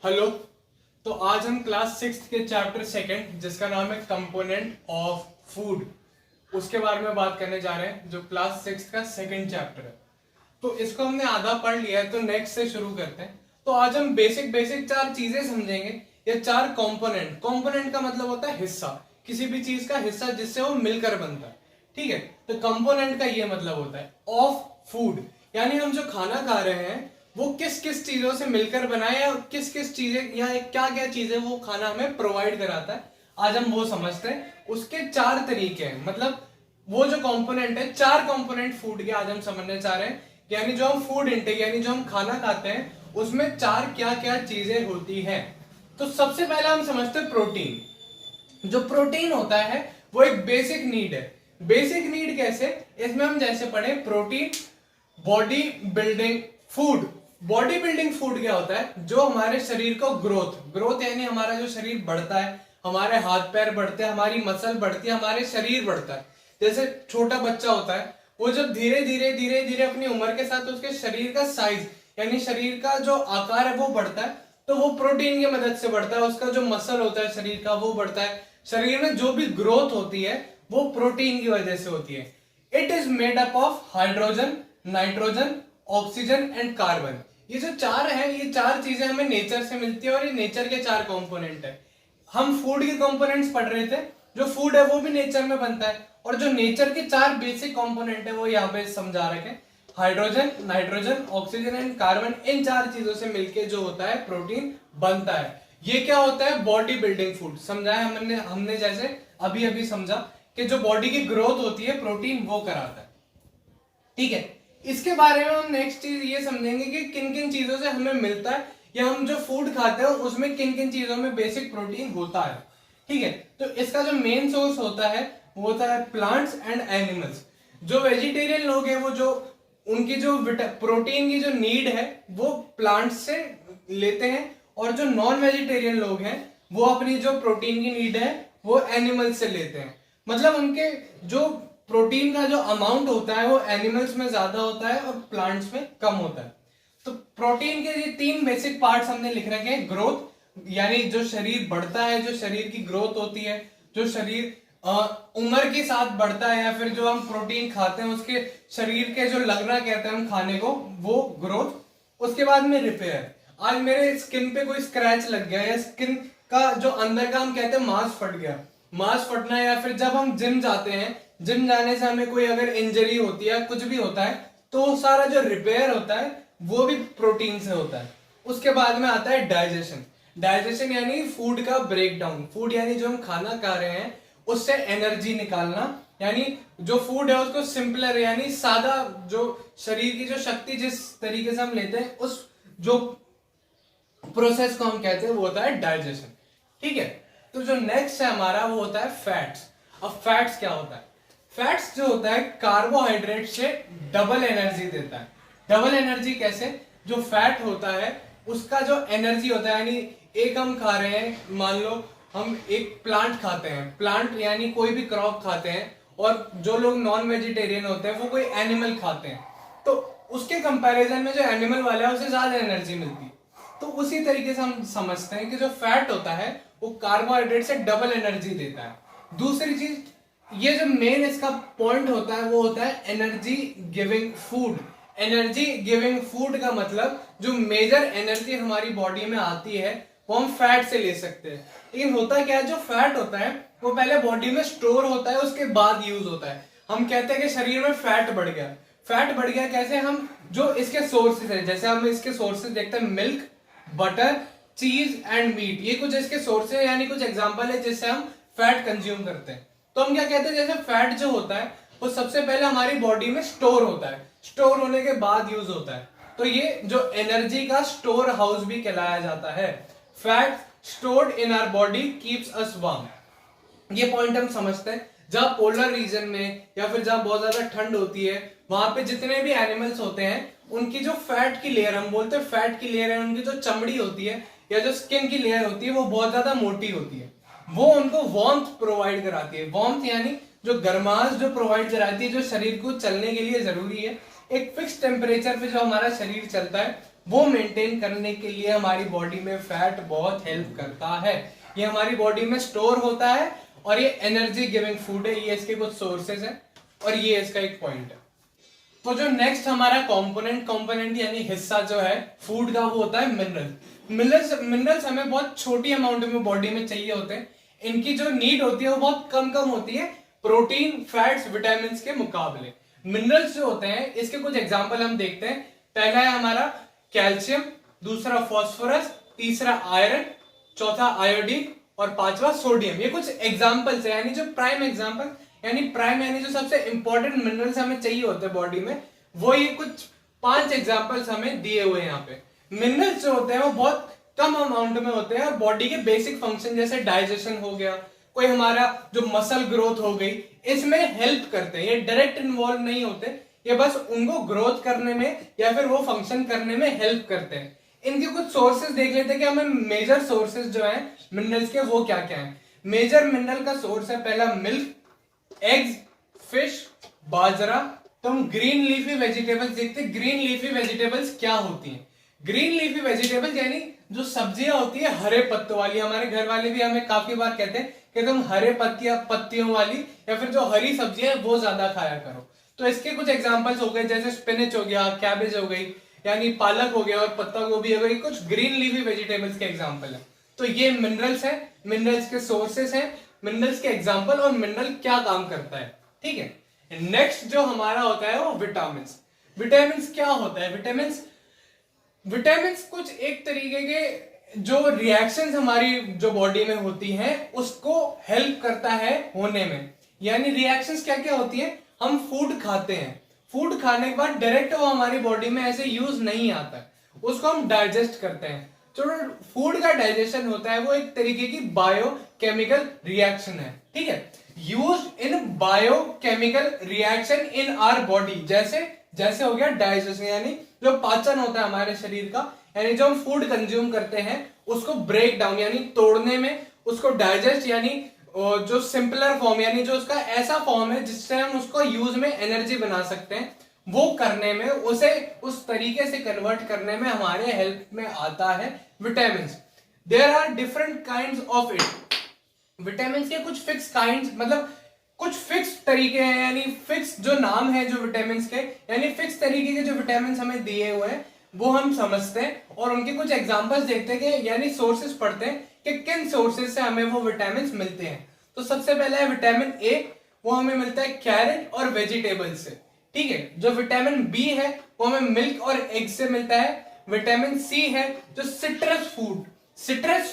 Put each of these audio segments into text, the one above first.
Hello. तो आज हम क्लास सिक्स के चैप्टर सेकंड जिसका नाम है कंपोनेंट ऑफ फूड उसके बारे में बात करने जा रहे हैं, जो क्लास सिक्स का सेकंड चैप्टर है। तो इसको हमने आधा पढ़ लिया है, तो नेक्स्ट से शुरू करते हैं। तो आज हम बेसिक बेसिक चार चीजें समझेंगे, या चार कंपोनेंट। कंपोनेंट का मतलब होता है हिस्सा, किसी भी चीज का हिस्सा जिससे वो मिलकर बनता है। ठीक है, तो कंपोनेंट का ये मतलब होता है ऑफ फूड, यानी हम जो खाना खा रहे हैं वो किस किस चीजों से मिलकर बना है, या किस किस चीजें या क्या क्या चीजें वो खाना हमें प्रोवाइड कराता है। आज हम वो समझते हैं। उसके चार तरीके हैं, मतलब वो जो कंपोनेंट है, चार कंपोनेंट फूड के आज हम समझने चाह रहे हैं। यानी जो हम फूड इंटेक यानी जो हम खाना खाते हैं उसमें चार क्या क्या चीजें होती हैं। तो सबसे पहला हम समझते हैं प्रोटीन। जो प्रोटीन होता है वो एक बेसिक नीड है। बेसिक नीड कैसे, इसमें हम जैसे पढ़े protein body building food. Body building food क्या होता है, जो हमारे शरीर को ग्रोथ यानी हमारा जो शरीर बढ़ता है, हमारे हाथ पैर बढ़ते हैं, हमारी मसल बढ़ती है, हमारे शरीर बढ़ता है। जैसे छोटा बच्चा होता है, वो जब धीरे धीरे धीरे धीरे अपनी उम्र के साथ उसके शरीर का साइज यानी शरीर का जो आकार है वो बढ़ता है, तो वो प्रोटीन की मदद से बढ़ता है। उसका जो मसल होता है शरीर का वो बढ़ता है। शरीर में जो भी ग्रोथ होती है वो प्रोटीन की वजह से होती है। It is made up of hydrogen, nitrogen, oxygen and carbon. ये जो चार है, ये चार चीजें हमें नेचर से मिलती है और ये नेचर के चार कंपोनेंट है। हम फूड के कंपोनेंट्स पढ़ रहे थे, जो फूड है वो भी नेचर में बनता है, और जो नेचर के चार बेसिक कंपोनेंट है वो यहाँ पे समझा रखे हैं। Hydrogen, nitrogen, oxygen and carbon, इन चार चीजों से मिलके जो होता है प्रोटीन बनता है। ये क्या होता है, बॉडी बिल्डिंग फूड। समझाया हमने जैसे अभी अभी समझा कि जो बॉडी की ग्रोथ होती है प्रोटीन वो कराता है। ठीक है, इसके बारे में हम नेक्स्ट चीज ये समझेंगे कि किन किन चीजों से हमें मिलता है, या हम जो फूड खाते हैं उसमें किन किन चीजों में बेसिक प्रोटीन होता है। ठीक है, तो इसका जो मेन सोर्स होता है वो होता है प्लांट्स एंड एनिमल्स। जो वेजिटेरियन लोग हैं वो जो उनकी जो प्रोटीन की जो नीड है वो प्लांट्स से लेते हैं, और जो नॉन वेजिटेरियन लोग हैं वो अपनी जो प्रोटीन की नीड है वो एनिमल्स से लेते हैं। मतलब उनके जो प्रोटीन का जो अमाउंट होता है वो एनिमल्स में ज्यादा होता है और प्लांट्स में कम होता है। तो प्रोटीन के ये तीन बेसिक पार्ट्स हमने लिख रखे हैं। ग्रोथ यानी जो शरीर बढ़ता है, जो शरीर की ग्रोथ होती है, जो शरीर उम्र के साथ बढ़ता है, या फिर जो हम प्रोटीन खाते हैं उसके शरीर के जो लगना कहते हैं हम खाने को, वो ग्रोथ। उसके बाद में रिपेयर। आज मेरे स्किन पे कोई स्क्रैच लग गया, या स्किन का जो अंदर का हम कहते हैं मांस फट गया, मांस फटना, या फिर जब हम जिम जाते हैं, जिम जाने से हमें कोई अगर इंजरी होती है, कुछ भी होता है, तो वो सारा जो रिपेयर होता है वो भी प्रोटीन से होता है। उसके बाद में आता है डाइजेशन। डाइजेशन यानी फूड का ब्रेक डाउन। फूड यानी जो हम खाना खा रहे हैं उससे एनर्जी निकालना, यानी जो फूड है उसको सिंपलर यानी सादा, जो शरीर की जो शक्ति जिस तरीके से हम लेते हैं उस जो प्रोसेस को हम कहते हैं वो होता है डाइजेशन। ठीक है, तो जो नेक्स्ट है हमारा वो होता है फैट्स। अब फैट्स क्या होता है, फैट्स जो होता है कार्बोहाइड्रेट से डबल एनर्जी देता है। डबल एनर्जी कैसे, जो फैट होता है उसका जो एनर्जी होता है, यानी एक हम खा रहे हैं, मान लो हम एक प्लांट खाते हैं, प्लांट यानी कोई भी क्रॉप खाते हैं, और जो लोग नॉन वेजिटेरियन होते हैं वो कोई एनिमल खाते हैं, तो उसके कंपैरिजन में जो एनिमल वाला है उसे ज्यादा एनर्जी मिलती है। तो उसी तरीके से हम समझते हैं कि जो फैट होता है वो कार्बोहाइड्रेट से डबल एनर्जी देता है। दूसरी चीज, ये जो मेन इसका पॉइंट होता है वो होता है energy giving food. Energy giving food का मतलब जो मेजर एनर्जी हमारी बॉडी में आती है वो हम फैट से ले सकते हैं। लेकिन होता क्या है, जो फैट होता है वो पहले बॉडी में स्टोर होता है, उसके बाद यूज होता है। हम कहते हैं कि शरीर में फैट बढ़ गया। फैट बढ़ गया कैसे, हम जो इसके सोर्सेज है, जैसे हम इसके सोर्सेज देखते हैं, मिल्क, बटर, चीज एंड मीट, ये कुछ इसके सोर्सेज यानी कुछ एग्जांपल है जिससे हम फैट कंज्यूम करते हैं। तो हम क्या कहते हैं, जैसे फैट जो होता है वो सबसे पहले हमारी बॉडी में स्टोर होता है, स्टोर होने के बाद यूज होता है, तो ये जो एनर्जी का स्टोर हाउस भी कहलाया जाता है। Fat stored in our body keeps us warm. ये पॉइंट हम समझते हैं। जहां पोलर रीजन में या फिर जहां बहुत ज्यादा ठंड होती है, वहां पे जितने भी एनिमल्स होते हैं उनकी जो फैट की लेयर, हम बोलते हैं फैट की लेयर है, उनकी जो चमड़ी होती है या जो स्किन की लेयर होती है वो बहुत ज्यादा मोटी होती है। वो उनको वार्मथ प्रोवाइड कराती है। वार्मथ यानी जो गर्माश जो प्रोवाइड कराती है, जो शरीर को चलने के लिए जरूरी है। एक फिक्स टेम्परेचर पे जो हमारा शरीर चलता है वो मेंटेन करने के लिए हमारी बॉडी में फैट बहुत हेल्प करता है। ये हमारी बॉडी में स्टोर होता है और ये एनर्जी गिविंग फूड है। ये इसके कुछ सोर्सेज है और ये इसका एक पॉइंट है। तो जो नेक्स्ट हमारा कंपोनेंट यानी हिस्सा जो है फूड का, वो होता है मिनरल्स हमें बहुत छोटी अमाउंट में बॉडी में चाहिए होते हैं। इनकी जो नीड होती है वो बहुत कम होती है प्रोटीन, फैट्स, विटामिन के मुकाबले। मिनरल्स जो होते हैं इसके कुछ एग्जांपल हम देखते हैं। पहला है हमारा कैल्शियम, दूसरा फॉस्फोरस, तीसरा आयरन, चौथा आयोडीन और पांचवा सोडियम। ये कुछ एग्जांपल्स है, यानी जो प्राइम एग्जांपल यानी जो सबसे इंपॉर्टेंट मिनरल्स हमें चाहिए होते हैं बॉडी में, वो ये कुछ 5 एग्जांपल्स हमें दिए हुए हैं यहाँ पे। मिनरल्स जो होते हैं वो बहुत कम अमाउंट में होते हैं और बॉडी के बेसिक फंक्शन जैसे डाइजेशन हो गया, कोई हमारा जो मसल ग्रोथ हो गई, इसमें हेल्प करते हैं। ये डायरेक्ट इन्वॉल्व नहीं होते, ये बस उनको ग्रोथ करने में या फिर वो फंक्शन करने में हेल्प करते हैं। इनके कुछ सोर्सेज देख लेते हैं कि हमें मेजर सोर्सेज जो है मिनरल्स के वो क्या क्या है। मेजर मिनरल का सोर्स है पहला मिल्क, एग्स, फिश, बाजरा। तो हम ग्रीन लीफी वेजिटेबल्स देखते हैं। ग्रीन लीफी वेजिटेबल्स क्या होती हैं? ग्रीन लीफी वेजिटेबल्स यानी जो सब्जियां होती है हरे पत्तों वाली। हमारे घर वाले भी हमें काफी बार कहते हैं कि तुम हरे पत्तियों वाली या फिर जो हरी सब्जियां है वो ज्यादा खाया करो। तो इसके कुछ एग्जांपल्स हो गए जैसे स्पिनच हो गया, कैबेज हो गई, यानी पालक हो गया और पत्ता गोभी हो गई। कुछ ग्रीन लीफी वेजिटेबल्स के एग्जांपल है। तो ये मिनरल्स है, मिनरल्स के सोर्सेस हैं, मिनरल्स के एग्जांपल और मिनरल क्या काम करता है। ठीक है, नेक्स्ट जो हमारा होता है वो विटामिन। विटामिन क्या होता है? विटामिन कुछ एक तरीके के जो रिएक्शंस हमारी जो बॉडी में होती हैं उसको हेल्प करता है होने में। यानी रिएक्शंस क्या क्या होती हैं? हम फूड खाते हैं, फूड खाने के बाद डायरेक्ट वो हमारी बॉडी में ऐसे यूज नहीं आता है, उसको हम डाइजेस्ट करते हैं। जो फूड का डाइजेशन होता है वो एक तरीके की बायोकेमिकल रिएक्शन है। ठीक है, use in biochemical reaction in our body. जैसे हो गया डाइजेशन, यानी जो पाचन होता है हमारे शरीर का, यानी जो हम फूड कंज्यूम करते हैं उसको ब्रेक डाउन यानी तोड़ने में, उसको डाइजेस्ट यानी जो सिंपलर फॉर्म यानी जो उसका ऐसा फॉर्म है जिससे हम उसको यूज में एनर्जी बना सकते हैं, वो करने में, उसे उस तरीके से कन्वर्ट करने में हमारे हेल्प में आता है vitamin. There are different kinds of it. Vitamin के कुछ फिक्स काइंड्स, मतलब कुछ फिक्स तरीके हैं, यानी फिक्स जो नाम है जो विटामिन के, यानी फिक्स तरीके के जो विटामिन हमें दिए हुए हैं वो हम समझते हैं और उनके कुछ एग्जांपल्स देखते हैं कि यानी सोर्सेस पढ़ते हैं कि किन सोर्सेस से हमें वो विटामिन मिलते हैं। तो सबसे पहला है विटामिन ए, वो हमें मिलता है कैरेट और वेजिटेबल से। ठीक है, जो विटामिन बी है वो हमें मिल्क और एग से मिलता है। विटामिन सी है जो सिट्रस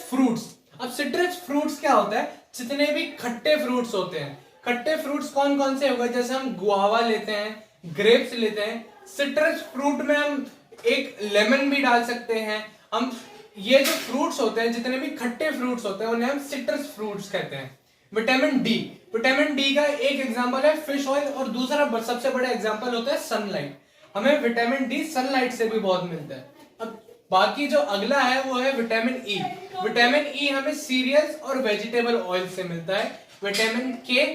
फ्रूट्स। अब सिट्रस फ्रूट्स क्या होता है? जितने भी खट्टे फ्रूट्स होते हैं, खट्टे फ्रूट्स कौन कौन से हो गए? जैसे हम गुआवा लेते हैं, ग्रेप्स लेते हैं। सिट्रस फ्रूट में हम एक लेमन भी डाल सकते हैं। हम ये जो फ्रूट्स होते हैं, जितने भी खट्टे फ्रूट्स होते हैं, उन्हें हम सिट्रस फ्रूट्स कहते हैं। विटामिन डी का एक एग्जांपल है फिश ऑयल और दूसरा सबसे बड़ा एग्जांपल होता है सनलाइट। हमें विटामिन डी सनलाइट से भी बहुत मिलता है। अब बाकी जो अगला है वो है विटामिन ई। विटामिन ई हमें सीरियल्स और वेजिटेबल ऑयल से मिलता है। विटामिन के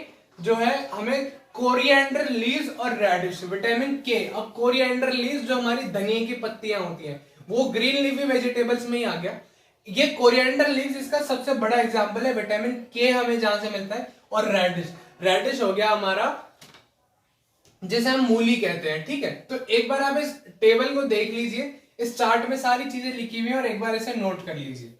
जो है हमें कोरिएंडर लीव्स और रेडिश। विटामिन के, अब कोरिएंडर लीव्स जो हमारी धनिया की पत्तियां होती हैं वो ग्रीन लीफी वेजिटेबल्स में ही आ गया। ये कोरिएंडर लीव्स इसका सबसे बड़ा एग्जांपल है। विटामिन के हमें जहां से मिलता है। और रेडिश हो गया हमारा जिसे हम मूली कहते हैं। ठीक है, तो एक बार आप इस टेबल को देख लीजिए, इस चार्ट में सारी चीजें लिखी हुई है और एक बार इसे नोट कर लीजिए।